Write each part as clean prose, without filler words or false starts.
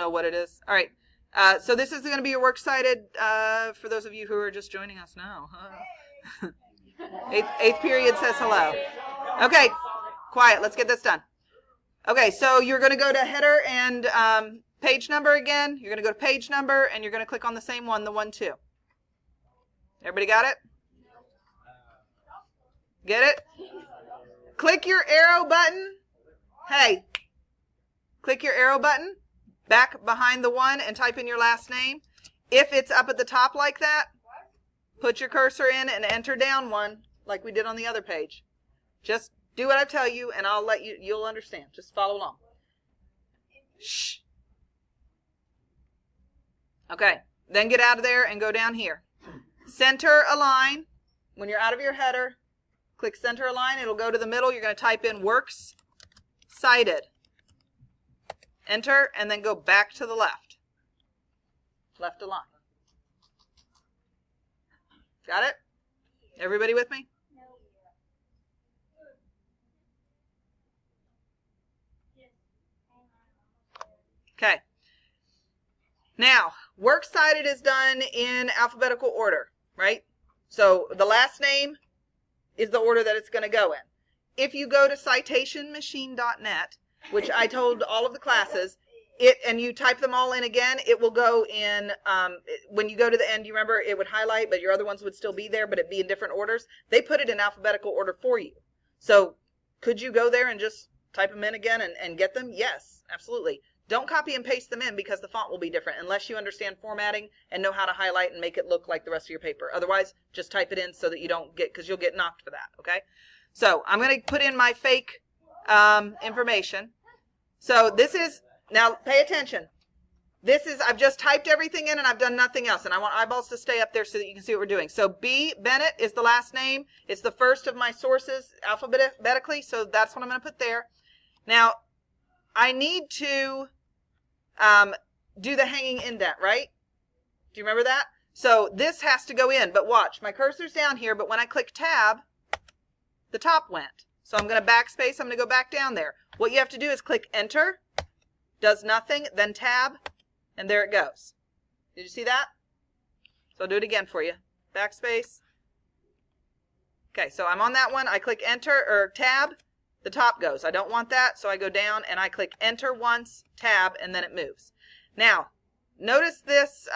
know what it is. All right. So this is going to be your works cited for those of you who are just joining us now. Eighth period says hello. Okay, quiet. Let's get this done. Okay, so you're going to go to header and page number again. You're going to go to page number, and you're going to click on the same one, the 1, 2. Everybody got it? Get it? Click your arrow button. Hey, click your arrow button back behind the 1 and type in your last name. If it's up at the top like that, put your cursor in and enter down 1 like we did on the other page. Just do what I tell you and I'll let you, you'll understand. Just follow along. Shh. Okay, then get out of there and go down here. Center align. When you're out of your header, click center align. It'll go to the middle. You're going to type in works cited. Enter and then go back to the left. Left align. Got it? Everybody with me? Okay. Now, works cited is done in alphabetical order, right? So the last name is the order that it's going to go in. If you go to citationmachine.net, which I told all of the classes, and you type them all in again, it will go in, when you go to the end, you remember it would highlight, but your other ones would still be there, but it'd be in different orders. They put it in alphabetical order for you. So could you go there and just type them in again and get them? Yes, absolutely. Don't copy and paste them in because the font will be different unless you understand formatting and know how to highlight and make it look like the rest of your paper. Otherwise, just type it in so that you don't get, because you'll get knocked for that, okay? So I'm going to put in my fake information. So this is, now pay attention. This is, I've just typed everything in and I've done nothing else. And I want eyeballs to stay up there so that you can see what we're doing. So B. Bennett is the last name. It's the first of my sources alphabetically. So that's what I'm going to put there. Now, I need to do the hanging indent, right? Do you remember that? So this has to go in, but watch, my cursor's down here, but when I click tab, the top went. So I'm going to backspace, I'm going to go back down there. What you have to do is click enter, does nothing, then tab, and there it goes. Did you see that? So I'll do it again for you. Backspace. Okay, so I'm on that one, I click enter, or tab, the top goes. I don't want that, so I go down and I click enter once, tab, and then it moves. Now, notice this,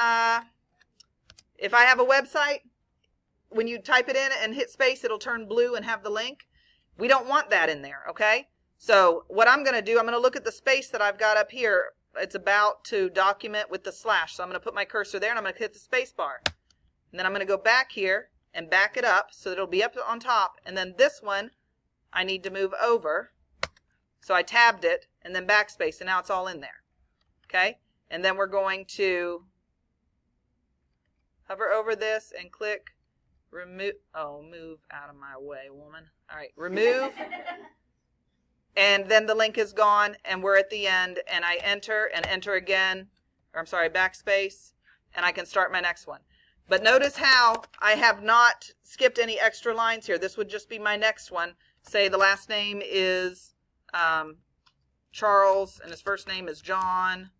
if I have a website, when you type it in and hit space, it'll turn blue and have the link. We don't want that in there, okay? So what I'm going to do, I'm going to look at the space that I've got up here. It's about to document with the slash. So I'm going to put my cursor there and I'm going to hit the space bar. And then I'm going to go back here and back it up so that it'll be up on top. And then this one, I need to move over. So I tabbed it and then backspace, and now it's all in there. Okay? And then we're going to hover over this and click remove. Oh, move out of my way, woman. All right, remove. And then the link is gone and we're at the end, and I enter and enter again, or I'm sorry, backspace, and I can start my next one. But notice how I have not skipped any extra lines here. This would just be my next one. Say the last name is Charles and his first name is John,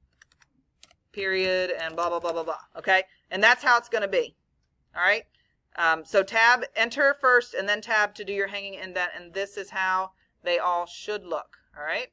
period, and blah, blah, blah, blah, blah. Okay? And that's how it's going to be. All right? So tab, enter first, and then tab to do your hanging indent, and this is how they all should look. All right?